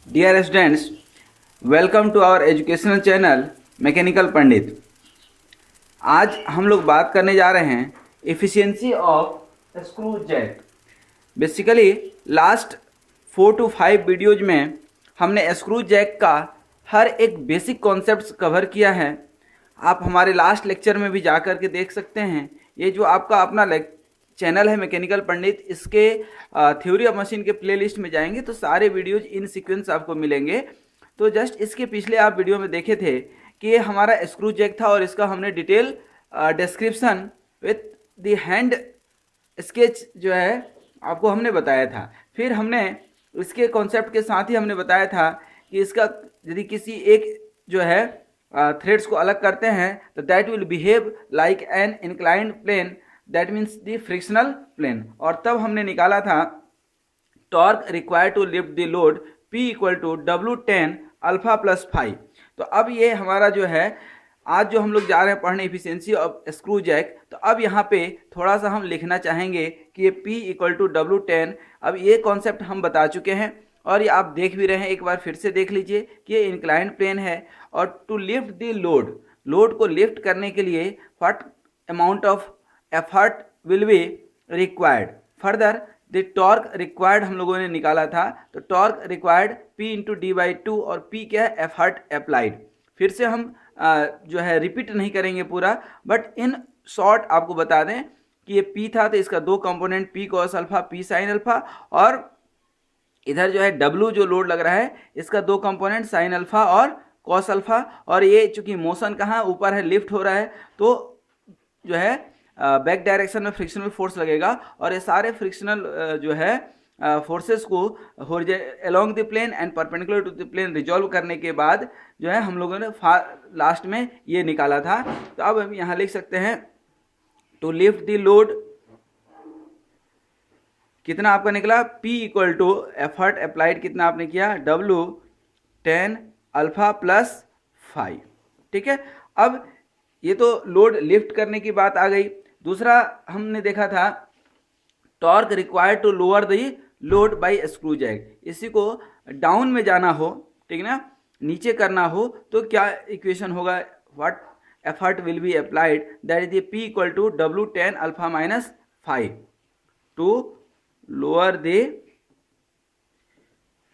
Dear students, welcome to our educational channel mechanical Pandit. आज हम लोग बात करने जा रहे हैं efficiency of screw jack. Basically last 4 to 5 videos में हमने स्क्रू जैक का हर एक बेसिक कॉन्सेप्ट्स कवर किया है। आप हमारे लास्ट लेक्चर में भी जा कर के देख सकते हैं। ये जो आपका अपना चैनल है मैकेनिकल पंडित, इसके थ्योरी ऑफ मशीन के प्लेलिस्ट में जाएंगे तो सारे वीडियोज इन सीक्वेंस आपको मिलेंगे। तो जस्ट इसके पिछले आप वीडियो में देखे थे कि ये हमारा स्क्रू जैक था और इसका हमने detail description with the hand sketch जो है आपको हमने बताया था। फिर हमने इसके कॉन्सेप्ट के साथ ही हमने बताया था कि इसका यदि किसी एक जो है थ्रेड्स को अलग करते हैं तो that will behave like an inclined plane, that means the frictional plane. और तब हमने निकाला था torque required to lift the load P equal to W10 alpha plus five. तो अब ये हमारा जो है आज जो हम लोग जा रहे हैं पढ़ने एफिशिएंसी ऑफ स्क्रू जैक, तो अब यहाँ पे थोड़ा सा हम लिखना चाहेंगे कि ये P इक्वल टू W10। अब ये कॉन्सेप्ट हम बता चुके हैं और ये आप देख भी रहे हैं, एक बार फिर से देख लीजिए कि ये इंक्लाइंड प्लेन है और टू लिफ्ट द लोड को लिफ्ट करने के लिए what amount of effort will be required. Further the torque required हम लोगों ने निकाला था, तो torque required P into D/2 और P क्या है, एफर्ट अप्लाइड। फिर से हम जो है रिपीट नहीं करेंगे पूरा, बट इन शॉर्ट आपको बता दें कि ये P था तो इसका दो component P cos alpha P sin alpha, और इधर जो है W जो लोड लग रहा है इसका दो कंपोनेंट sin अल्फा और cos अल्फा। और ये चूंकि मोशन कहाँ ऊपर है, लिफ्ट हो रहा है, तो जो है बैक डायरेक्शन में फ्रिक्शनल फोर्स लगेगा और ये सारे फ्रिक्शनल जो है फोर्सेस को along the plane and perpendicular to the plane resolve करने के बाद जो है हम लोगों ने लास्ट में ये निकाला था। तो अब हम यहाँ लिख सकते हैं टू लिफ्ट द लोड कितना आपका निकला, P equal to effort applied कितना आपने किया, W10 अल्फा प्लस 5। ठीक है, अब ये तो लोड लिफ्ट करने की बात आ गई। दूसरा हमने देखा था torque required to lower the load by screw jack. इसी को डाउन में जाना हो, ठीक है ना, नीचे करना हो तो क्या इक्वेशन होगा, what effort will be applied, that is P equal to W10 alpha minus 5 to lower the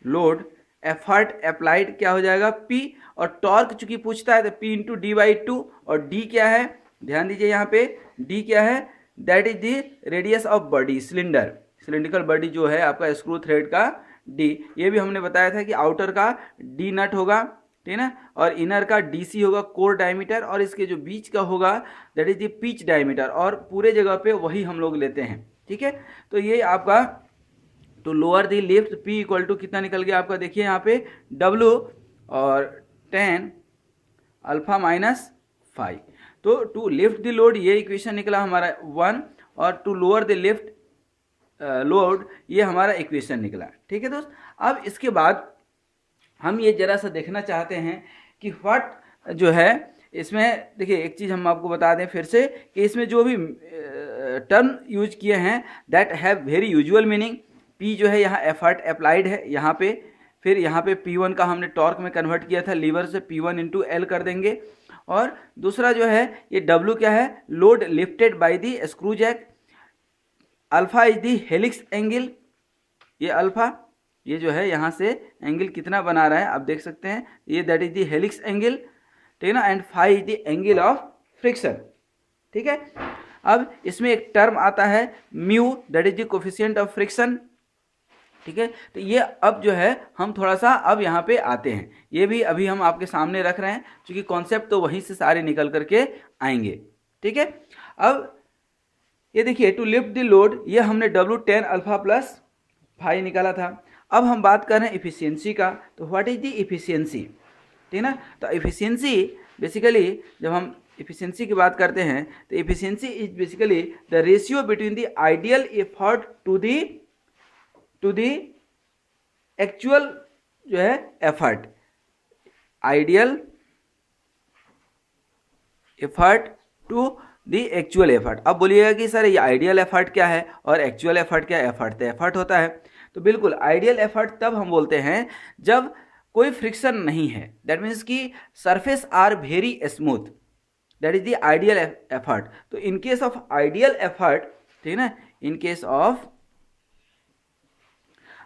load. Effort applied क्या हो जाएगा P, और टॉर्क चूंकि पूछता है तो P इंटू D/2, और D क्या है, ध्यान दीजिए यहाँ पे D क्या है, that is the radius of body, cylindrical body जो है आपका स्क्रू थ्रेड का D। ये भी हमने बताया था कि आउटर का D नट होगा, ठीक है ना, और इनर का DC होगा कोर डायमीटर, और इसके जो बीच का होगा that is the pitch diameter, और पूरे जगह पे वही हम लोग लेते हैं। ठीक है, तो ये आपका to lower the lift P equal to कितना निकल गया आपका, देखिए यहाँ पे W और 10 अल्फा माइनस 5। तो टू लिफ्ट द लोड ये इक्वेशन निकला हमारा 1, और to lower the lift load ये हमारा इक्वेशन निकला। ठीक है दोस्त, अब इसके बाद हम ये जरा सा देखना चाहते हैं कि व्हाट जो है इसमें, देखिए एक चीज़ हम आपको बता दें फिर से कि इसमें जो भी टर्म यूज किए हैं that have very usual meaning. P जो है यहाँ एफर्ट अप्लाइड है यहाँ पे, फिर यहाँ पे P1 का हमने टॉर्क में कन्वर्ट किया था लीवर से, P1 इंटू L कर देंगे। और दूसरा जो है ये W क्या है, load lifted by the screw jack. Alpha is the helix angle, ये अल्फा ये जो है यहाँ से एंगल कितना बना रहा है आप देख सकते हैं, ये that is the helix angle, ठीक है ना, and phi is the angle of friction. ठीक है, अब इसमें एक टर्म आता है mu, that is the coefficient of friction. ठीक है, तो ये अब जो है हम थोड़ा सा अब यहाँ पे आते हैं, ये भी अभी हम आपके सामने रख रहे हैं क्योंकि कॉन्सेप्ट तो वहीं से सारे निकल करके आएंगे। ठीक है, अब ये देखिए टू लिफ्ट द लोड ये हमने W10 अल्फा प्लस 5 निकाला था। अब हम बात कर रहे हैं इफिशियंसी का, तो व्हाट इज द इफिशियंसी, ठीक है ना। तो इफिशियंसी बेसिकली जब हम इफिशियंसी की बात करते हैं तो efficiency is basically the ratio between the ideal effort to the actual जो है effort, ideal effort to the actual effort. अब बोलिएगा कि सर ये आइडियल एफर्ट क्या है और एक्चुअल एफर्ट क्या है, एफर्ट तो एफर्ट होता है। तो बिल्कुल आइडियल एफर्ट तब हम बोलते हैं जब कोई फ्रिक्शन नहीं है, दैट मीन्स कि surface are very smooth, that is the ideal effort. तो in case of ideal effort, ठीक है ना, in case of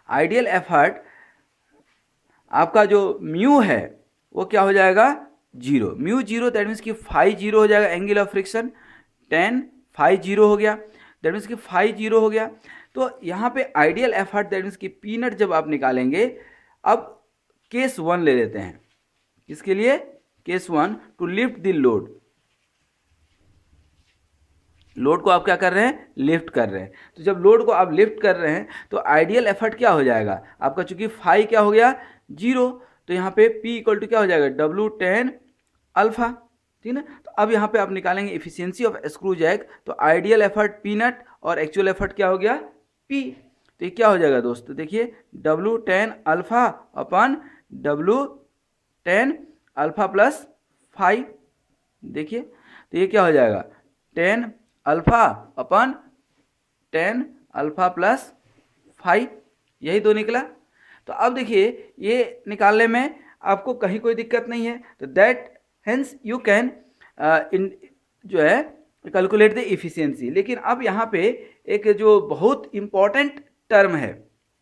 ideal effort आपका जो म्यू है वो क्या हो जाएगा, zero, mu zero, that means कि फाई जीरो हो जाएगा, angle of friction ten, phi zero हो गया, दैट मीन्स कि फाई जीरो हो गया। तो यहाँ पे आइडियल एफर्ट दैट मीन्स कि पी नट जब आप निकालेंगे, अब केस वन ले लेते हैं, किसके लिए, case one, to lift the load, load को आप क्या कर रहे हैं, लिफ्ट कर रहे हैं। तो जब लोड को आप लिफ्ट कर रहे हैं तो आइडियल एफर्ट क्या हो जाएगा आपका, चूंकि फाई क्या हो गया, जीरो, तो यहाँ पे P इक्वल टू क्या हो जाएगा, W टेन अल्फा, ठीक है ना। तो अब यहाँ पे आप निकालेंगे इफिशियंसी ऑफ स्क्रू जैक, तो आइडियल एफर्ट पी नट और एक्चुअल एफर्ट क्या हो गया, P। तो ये क्या हो जाएगा दोस्तों, देखिए W टेन अल्फा अपन W tan alpha plus five, देखिए तो ये क्या हो जाएगा, टेन अल्फा अपन टेन अल्फा प्लस फाइव, यही दो निकला। तो अब देखिए ये निकालने में आपको कहीं कोई दिक्कत नहीं है, तो that hence you can in जो है कैलकुलेट द इफिशियंसी। लेकिन अब यहाँ पे एक जो बहुत इम्पॉर्टेंट टर्म है,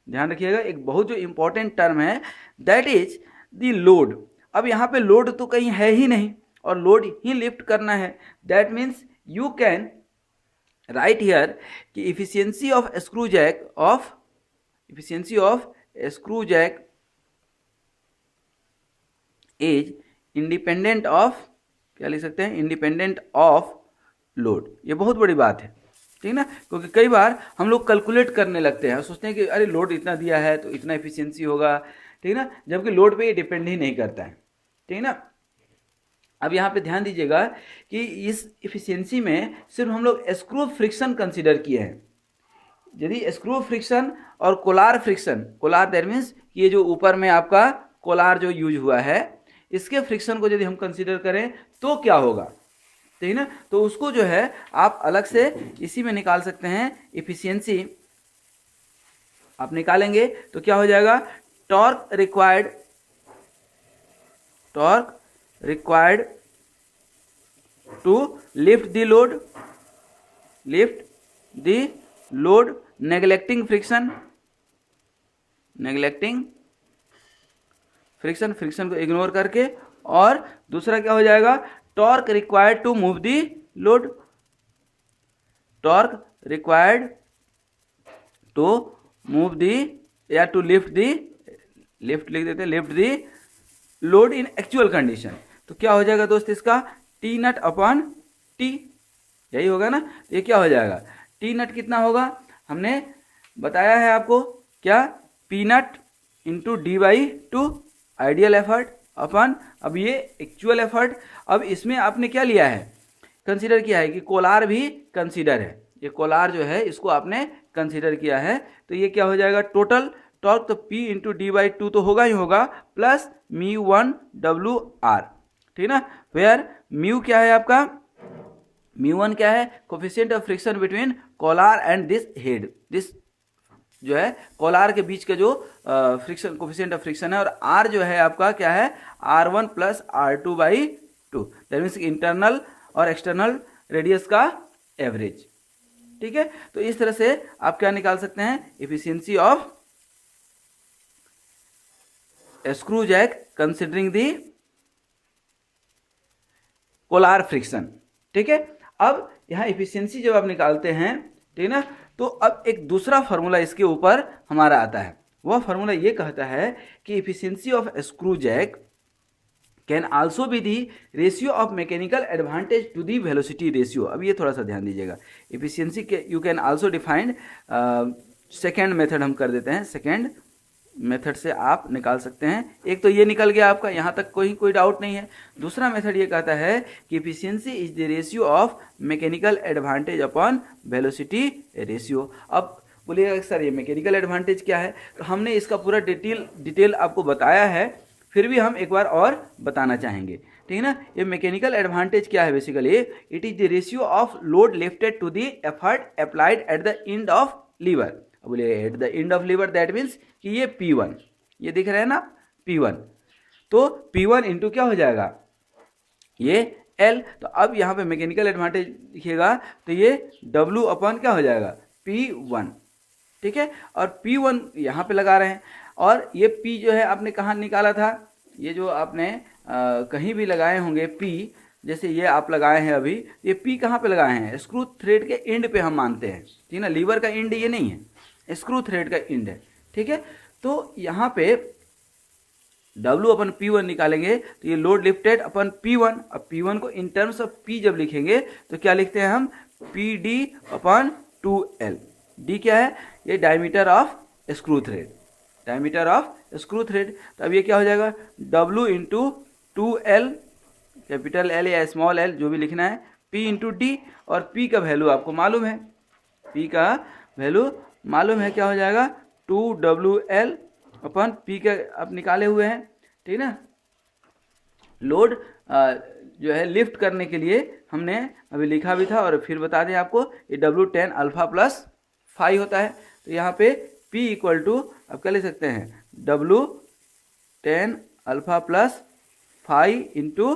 ध्यान रखिएगा, एक बहुत जो इम्पॉर्टेंट टर्म है, दैट इज द लोड। अब यहाँ पे लोड तो कहीं है ही नहीं और लोड ही लिफ्ट करना है, that means you can write here कि efficiency of screw jack of, efficiency of screw jack is independent of, क्या लिख सकते हैं, इंडिपेंडेंट ऑफ लोड। ये बहुत बड़ी बात है, ठीक है ना, क्योंकि कई बार हम लोग कैलकुलेट करने लगते हैं और सोचते हैं कि अरे लोड इतना दिया है तो इतना इफिशियंसी होगा, ठीक है ना, जबकि लोड पे ये डिपेंड ही नहीं करता है, ठीक है ना। अब यहाँ पे ध्यान दीजिएगा कि इस इफिशियंसी में सिर्फ हम लोग स्क्रू फ्रिक्शन कंसीडर किए हैं। यदि स्क्रू फ्रिक्शन और Kolar friction, Kolar that means ये जो ऊपर में आपका कोलार जो यूज हुआ है, इसके फ्रिक्शन को यदि हम कंसीडर करें तो क्या होगा, ठीक है ना, तो उसको जो है आप अलग से इसी में निकाल सकते हैं। इफिशियंसी आप निकालेंगे तो क्या हो जाएगा, torque required, torque required to lift the load, lift the load, neglecting friction, neglecting friction, friction को इग्नोर करके, और दूसरा क्या हो जाएगा, torque required to move the load, torque required to move the या टू लिफ्ट द, लिफ्ट लिख देते हैं, lift the load in actual condition. तो क्या हो जाएगा दोस्त इसका, टी नट अपॉन टी, यही होगा ना। ये क्या हो जाएगा, टी नट कितना होगा, हमने बताया है आपको क्या, P nut into D by two ideal effort अपन, अब ये एक्चुअल एफर्ट। अब इसमें आपने क्या लिया है, कंसीडर किया है कि कोलार भी कंसीडर है, ये कोलार जो है इसको आपने कंसीडर किया है। तो ये क्या हो जाएगा, टोटल टॉर्क, तो P into D by to तो होगा ही होगा, plus mu one W R, ठीक ना, वेयर म्यू क्या है आपका, म्यू वन क्या है, coefficient of friction between Kolar and this head, this जो है कोलार के बीच का जो फ्रिक्शन, कोफिशिएंट ऑफ फ्रिक्शन है, और आर जो है आपका क्या है, R1 plus R2 by two, that means internal और एक्सटर्नल रेडियस का एवरेज, ठीक है। तो इस तरह से आप क्या निकाल सकते हैं, efficiency of screw jack considering the collar friction, ठीक है। अब यहाँ इफिशियंसी जब आप निकालते हैं, ठीक है ना, तो अब एक दूसरा फार्मूला इसके ऊपर हमारा आता है। वह फार्मूला ये कहता है कि efficiency of screw jack can also be the ratio of mechanical advantage to the velocity ratio. अब ये थोड़ा सा ध्यान दीजिएगा, इफिशियंसी के you can also defined, second method हम कर देते हैं, सेकेंड मेथड से आप निकाल सकते हैं। एक तो ये निकल गया आपका, यहाँ तक कोई डाउट नहीं है। दूसरा मेथड ये कहता है कि efficiency is the ratio of mechanical advantage upon velocity ratio. अब बोलिएगा सर ये मैकेनिकल एडवांटेज क्या है, तो हमने इसका पूरा डिटेल आपको बताया है, फिर भी हम एक बार और बताना चाहेंगे, ठीक है ना। ये मैकेनिकल एडवांटेज क्या है, basically it is the ratio of load lifted to the effort applied at the end of lever. अब बोलिए at the end of lever, that means कि ये P1, ये दिख रहा है ना P1, तो P1 इंटू क्या हो जाएगा ये L। तो अब यहाँ पे मैकेनिकल एडवांटेज लिखिएगा तो ये W अपॉन क्या हो जाएगा P1, ठीक है। और P1 यहाँ पे लगा रहे हैं, और ये P जो है आपने कहाँ निकाला था, ये जो आपने कहीं भी लगाए होंगे P, जैसे ये आप लगाए हैं अभी, ये P कहाँ पे लगाए हैं, स्क्रू थ्रेड के एंड पे हम मानते हैं, ठीक है ना। लीवर का एंड ये नहीं है, स्क्रू थ्रेड का एंड है, ठीक है। तो यहाँ पे W अपन P1 निकालेंगे तो ये लोड लिफ्टेड अपन P1, अब P1 को इन टर्म्स ऑफ P जब लिखेंगे तो क्या लिखते हैं हम, PD अपन 2L। D क्या है, ये diameter of screw thread, diameter of screw thread. तो अब ये क्या हो जाएगा W into 2L, capital L या स्मॉल l जो भी लिखना है, P इंटू D, और P का वैल्यू आपको मालूम है, P का वैल्यू मालूम है, क्या हो जाएगा 2WL अपन P के आप निकाले हुए हैं, ठीक ना। लोड जो है लिफ्ट करने के लिए हमने अभी लिखा भी था और फिर बता दें आपको, ये W10 अल्फा प्लस फाई होता है। तो यहाँ पे P इक्वल टू आप क्या ले सकते हैं, W10 alpha plus phi into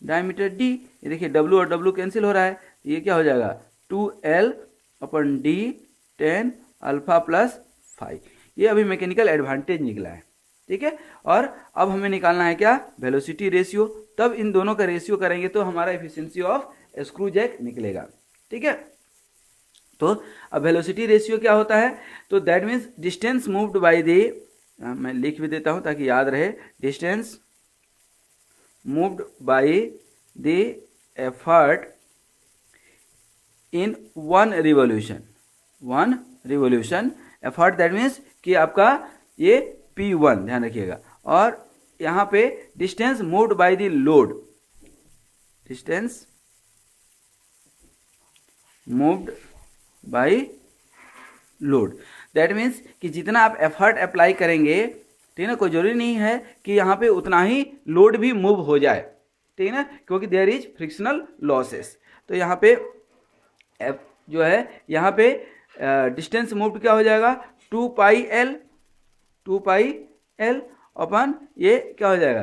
diameter D। ये देखिए W और W कैंसिल हो रहा है, ये क्या हो जाएगा 2L अपन D 10 अल्फा प्लस फाई। ये अभी मैकेनिकल एडवांटेज निकला है, ठीक है। और अब हमें निकालना है क्या, वेलोसिटी रेशियो। तब इन दोनों का रेशियो करेंगे तो हमारा एफिशिएंसी ऑफ स्क्रू जैक निकलेगा, ठीक है। तो अब वेलोसिटी रेशियो क्या होता है, तो that means distance moved by the, मैं लिख भी देता हूं ताकि याद रहे, distance moved by the effort in one revolution effort, that means कि आपका ये P1 ध्यान रखिएगा। और यहाँ पे distance moved by the load, distance moved by load, that means कि जितना आप एफर्ट अप्लाई करेंगे, ठीक है ना, कोई जरूरी नहीं है कि यहाँ पे उतना ही लोड भी मूव हो जाए, ठीक है ना, क्योंकि देयर इज फ्रिक्शनल लॉसेस। तो यहाँ पे F जो है, यहाँ पे डिस्टेंस मूव्ड क्या हो जाएगा 2πL अपन ये क्या हो जाएगा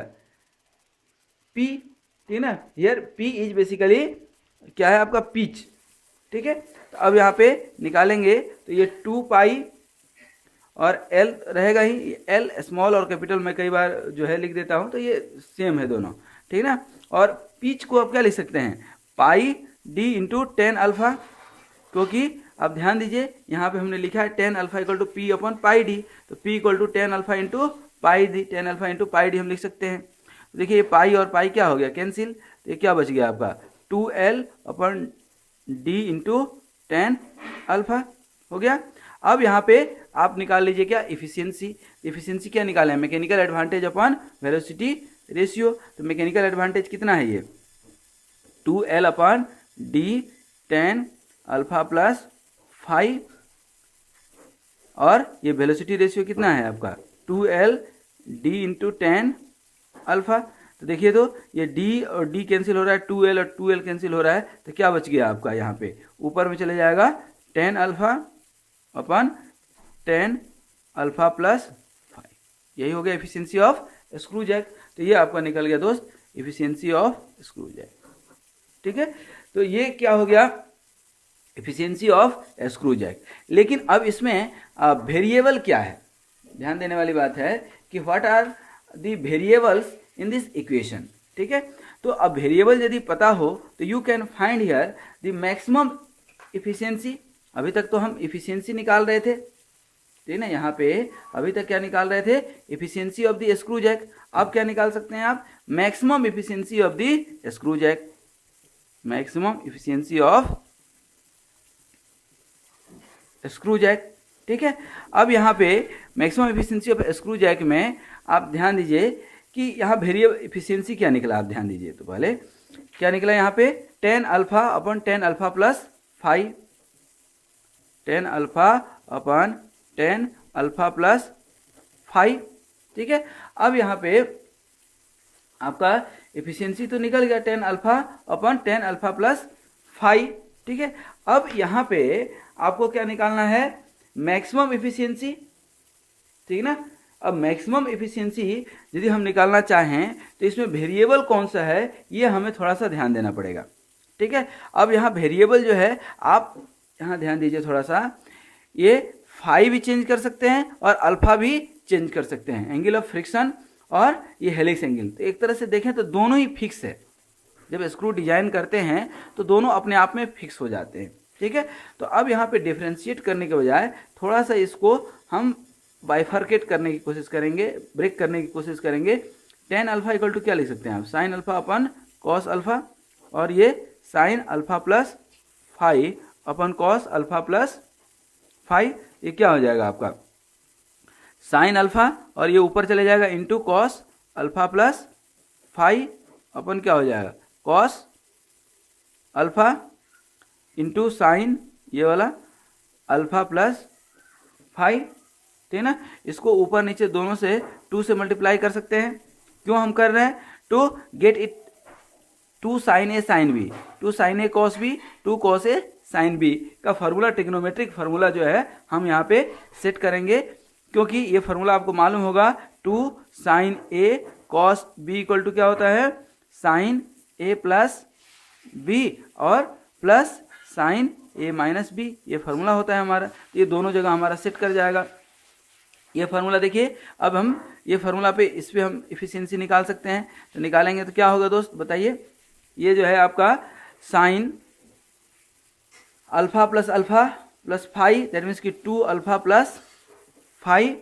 P, ठीक है ना। हियर P इज बेसिकली क्या है आपका पिच, ठीक है। तो अब यहाँ पे निकालेंगे तो ये 2π और L रहेगा ही, L स्मॉल और कैपिटल मैं कई बार जो है लिख देता हूँ, तो ये सेम है दोनों, ठीक ना। और पिच को आप क्या लिख सकते हैं, पाई D इंटू 10 अल्फा, क्योंकि आप ध्यान दीजिए यहाँ पे हमने लिखा है 10 alpha equal to P upon pi D, तो P equal to 10 alpha into pi D, 10 alpha into pi D हम लिख सकते हैं। तो देखिए ये पाई और पाई क्या हो गया कैंसिल, तो ये क्या बच गया आपका 2L अपन D इंटू 10 अल्फा हो गया। अब यहाँ पे आप निकाल लीजिए क्या इफिशियंसी क्या निकाले हैं, मैकेनिकल एडवांटेज अपन वेलोसिटी रेशियो। तो मैकेनिकल एडवांटेज कितना है ये 2L अपन D 10 अल्फा प्लस 5, और ये वेलोसिटी रेशियो कितना है आपका 2L D इंटू 10 अल्फा। तो देखिए तो ये D और D कैंसिल हो रहा है, 2L और 2L कैंसिल हो रहा है, तो क्या बच गया आपका यहाँ पे ऊपर में चले जाएगा 10 अल्फा अपन 10 अल्फा प्लस 5। यही हो गया एफिशिएंसी ऑफ स्क्रू जैक। तो ये आपका निकल गया दोस्त एफिशिएंसी ऑफ स्क्रू जैक, ठीक है। तो ये क्या हो गया एफिशिएंसी ऑफ स्क्रू जैक। लेकिन अब इसमें वेरिएबल क्या है, ध्यान देने वाली बात है कि what are the variables in this equation, ठीक है। तो अब वेरिएबल यदि पता हो तो you can find here the maximum efficiency. अभी तक तो हम इफिशिएंसी निकाल रहे थे, ठीक है ना, यहाँ पे अभी तक क्या निकाल रहे थे efficiency of the screw jack. अब क्या निकाल सकते हैं आप maximum efficiency of the screw jack, maximum efficiency of screw jack, ठीक है। अब यहाँ पे maximum efficiency of screw jack में आप ध्यान दीजिए कि यहाँ वेरिएबल इफिशिएंसी क्या निकला, आप ध्यान दीजिए। तो पहले क्या निकला यहाँ पे 10 अल्फा अपन 10 अल्फा प्लस 5, 10 अल्फा अपन 10 अल्फा प्लस 5, ठीक है। अब यहाँ पे आपका इफिशिएंसी तो निकल गया 10 अल्फा अपन 10 अल्फा प्लस 5, ठीक है। अब यहाँ पे आपको क्या निकालना है मैक्सिमम इफिशियंसी, ठीक ना। अब मैक्सिमम इफिशियंसी यदि हम निकालना चाहें तो इसमें वेरिएबल कौन सा है ये हमें थोड़ा सा ध्यान देना पड़ेगा, ठीक है। अब यहाँ वेरिएबल जो है, आप यहाँ ध्यान दीजिए थोड़ा सा, ये फाई भी चेंज कर सकते हैं और अल्फा भी चेंज कर सकते हैं, एंगल ऑफ फ्रिक्शन और ये हेलिक्स एंगल। तो एक तरह से देखें तो दोनों ही फिक्स है, जब स्क्रू डिजाइन करते हैं तो दोनों अपने आप में फिक्स हो जाते हैं, ठीक है। तो अब यहाँ पे डिफ्रेंशिएट करने के बजाय थोड़ा सा इसको हम बाइफर्केट करने की कोशिश करेंगे, ब्रेक करने की कोशिश करेंगे। टेन अल्फा इक्वल टू क्या लिख सकते हैं आप, साइन अल्फा अपन कॉस अल्फा, और ये साइन अल्फा प्लस फाई अपन कॉस अल्फा प्लस फाई, ये क्या हो जाएगा आपका साइन अल्फा, और ये ऊपर चले जाएगा into cos alpha plus phi अपन क्या हो जाएगा कॉस अल्फा इंटू साइन ये वाला अल्फा प्लस फाई, ठीक ना। इसको ऊपर नीचे दोनों से 2 से मल्टीप्लाई कर सकते हैं। क्यों हम कर रहे हैं, to get it 2 sine A sine B, 2 sine A cos B, 2 cos A sine B का फार्मूला, ट्रिग्नोमेट्रिक फार्मूला जो है हम यहाँ पे सेट करेंगे, क्योंकि ये फार्मूला आपको मालूम होगा 2 sine A cos B equal to क्या होता है साइन ए प्लस बी और plus sine A minus B, ये फार्मूला होता है हमारा। ये दोनों जगह हमारा सेट कर जाएगा ये फार्मूला। देखिए अब हम ये फार्मूला पे इस पे हम इफिशियंसी निकाल सकते हैं, तो निकालेंगे तो क्या होगा दोस्त बताइए। ये जो है आपका sine alpha plus phi, that means कि 2 अल्फा प्लस फाई,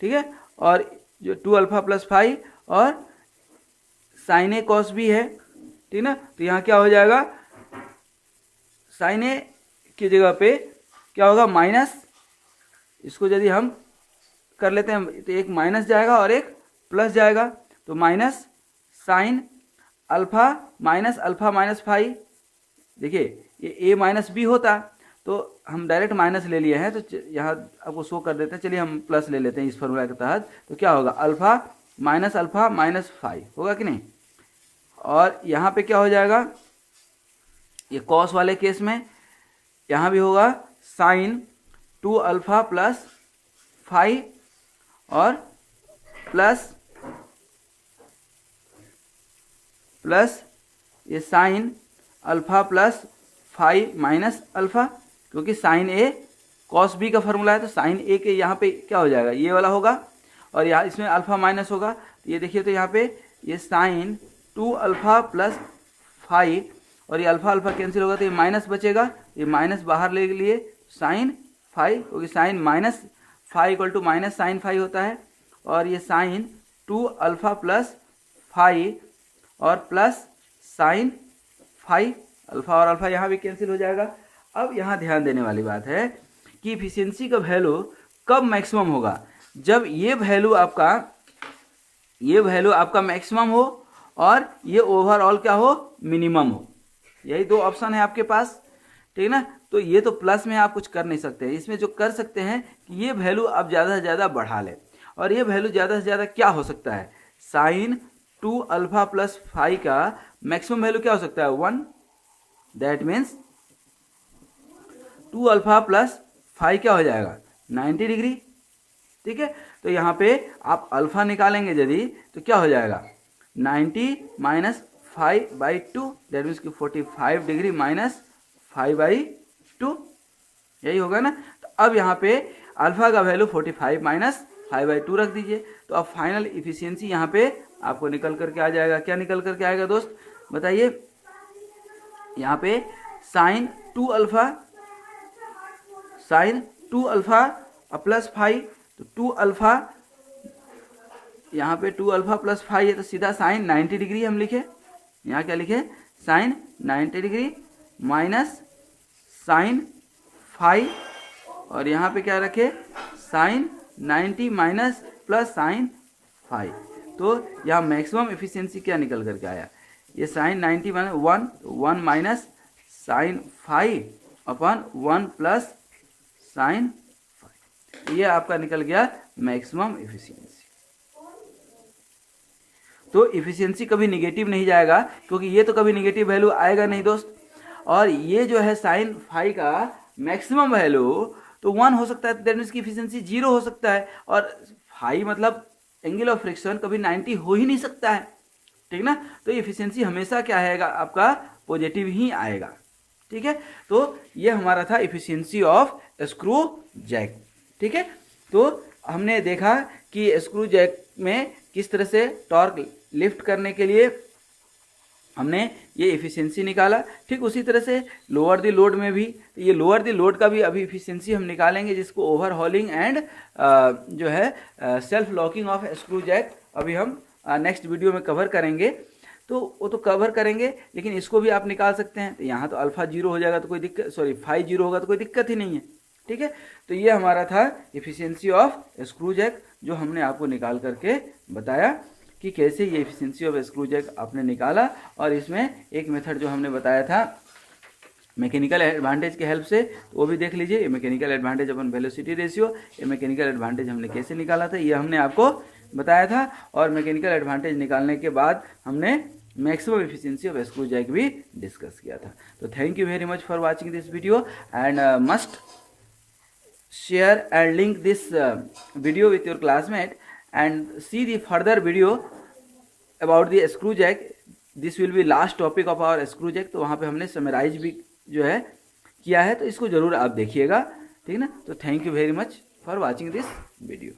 ठीक है, और जो 2 अल्फा प्लस फाई और साइन ए कॉस भी है, ठीक ना। तो यहाँ क्या हो जाएगा साइन ए की जगह पे क्या होगा माइनस, इसको यदि हम कर लेते हैं तो एक माइनस जाएगा और एक प्लस जाएगा, तो minus sine alpha minus phi. देखिए ये ए माइनस बी होता तो हम डायरेक्ट माइनस ले लिए हैं, तो यहाँ आपको शो कर देते हैं। चलिए हम प्लस ले लेते हैं इस फॉर्मूला के तहत, तो क्या होगा अल्फा माइनस फाई होगा कि नहीं। और यहाँ पे क्या हो जाएगा, ये कॉस वाले केस में यहाँ भी होगा साइन 2 अल्फा प्लस फाई और प्लस ये sine alpha plus phi minus alpha, क्योंकि साइन ए कॉस बी का फॉर्मूला है, तो साइन ए के यहाँ पे क्या हो जाएगा ये वाला होगा, और यहाँ इसमें अल्फा माइनस होगा। तो ये देखिए तो यहाँ पे ये साइन 2 अल्फा प्लस फाई और ये अल्फा कैंसिल होगा तो ये माइनस बचेगा, ये माइनस बाहर ले लिए साइन फाई, क्योंकि sine minus phi equal to minus sine phi होता है, और ये साइन 2 अल्फा प्लस फाई और प्लस साइन फाई, अल्फा और अल्फा यहाँ भी कैंसिल हो जाएगा। अब यहाँ ध्यान देने वाली बात है कि इफिशियंसी का वैल्यू कब मैक्सिमम होगा, जब ये वैल्यू आपका मैक्सिमम हो और ये ओवरऑल क्या हो मिनिमम हो। यही 2 ऑप्शन है आपके पास, ठीक ना। तो ये तो प्लस में आप कुछ कर नहीं सकते, इसमें जो कर सकते हैं कि ये वैल्यू आप ज़्यादा से ज़्यादा बढ़ा लें, और ये वैल्यू ज़्यादा से ज़्यादा क्या हो सकता है साइन 2 अल्फा प्लस फाई का मैक्सिमम वैल्यू क्या हो सकता है 1, that means 2 alpha plus phi क्या हो जाएगा 90 डिग्री, ठीक है। तो यहाँ पे आप अल्फा निकालेंगे यदि तो क्या हो जाएगा 90 माइनस 5/2, दैट मीन्स कि 45 डिग्री माइनस 5/2, यही होगा ना। तो अब यहाँ पे अल्फा का वैल्यू 45 माइनस 5/2 रख दीजिए, तो अब फाइनल इफिशियंसी यहाँ पे आपको निकल करके आ जाएगा। क्या निकल करके आएगा दोस्त बताइए, यहाँ पे साइन 2 अल्फा प्लस फाई, तो 2 अल्फा यहाँ पे 2 अल्फा प्लस फाई है, तो सीधा साइन 90 डिग्री हम लिखे, यहाँ क्या लिखे sine 90 degree minus sine phi, और यहाँ पे क्या रखे sine 90 minus plus sine phi. तो यहाँ मैक्सिमम इफिशियंसी क्या निकल करके आया, ये sine 90 minus 1 minus sine phi अपन 1 प्लस साइन फाई, ये आपका निकल गया मैक्सिमम इफिशियंसी। तो इफिशियंसी कभी निगेटिव नहीं जाएगा, क्योंकि ये तो कभी निगेटिव वैल्यू आएगा नहीं दोस्त। और ये जो है साइन फाई का मैक्सिमम वैल्यू तो 1 हो सकता है, दैट मीन्स की इफिशियंसी 0 हो सकता है, और फाई मतलब एंगल ऑफ फ्रिक्शन कभी 90 हो ही नहीं सकता है, ठीक ना। तो इफिशियंसी हमेशा क्या आएगा आपका, पॉजिटिव ही आएगा, ठीक है। तो ये हमारा था इफिशियंसी ऑफ स्क्रू जैक, ठीक है। तो हमने देखा कि स्क्रू जैक में किस तरह से टॉर्क लिफ्ट करने के लिए हमने ये इफिशियंसी निकाला। ठीक उसी तरह से लोअर दी लोड में भी, ये लोअर दी लोड का भी अभी इफिशियंसी हम निकालेंगे, जिसको ओवरहॉलिंग एंड जो है self locking of screw jack अभी हम नेक्स्ट वीडियो में कवर करेंगे। तो वो तो कवर करेंगे, लेकिन इसको भी आप निकाल सकते हैं। तो यहाँ तो अल्फा 0 हो जाएगा तो कोई दिक्कत, सॉरी फाई 0 होगा तो कोई दिक्कत ही नहीं है, ठीक है। तो ये हमारा था इफिशियंसी ऑफ स्क्रू जैक, जो हमने आपको निकाल करके बताया कि कैसे ये इफिशियंसी ऑफ स्क्रू जैक आपने निकाला। और इसमें एक मेथड जो हमने बताया था मैकेनिकल एडवांटेज के हेल्प से, तो वो भी देख लीजिए। ये मैकेनिकल एडवांटेज अपन वेलोसिटी रेशियो, ये मैकेनिकल एडवांटेज हमने कैसे निकाला था, ये हमने आपको बताया था। और मैकेनिकल एडवांटेज निकालने के बाद हमने maximum efficiency of screw jack भी डिस्कस किया था। तो thank you very much for watching this video, and must share and link this video with your classmate and see the further video about the screw jack. This will be last topic of our screw jack. तो वहाँ पे हमने summarise भी जो है किया है, तो इसको ज़रूर आप देखिएगा, ठीक ना। तो thank you very much for watching this video.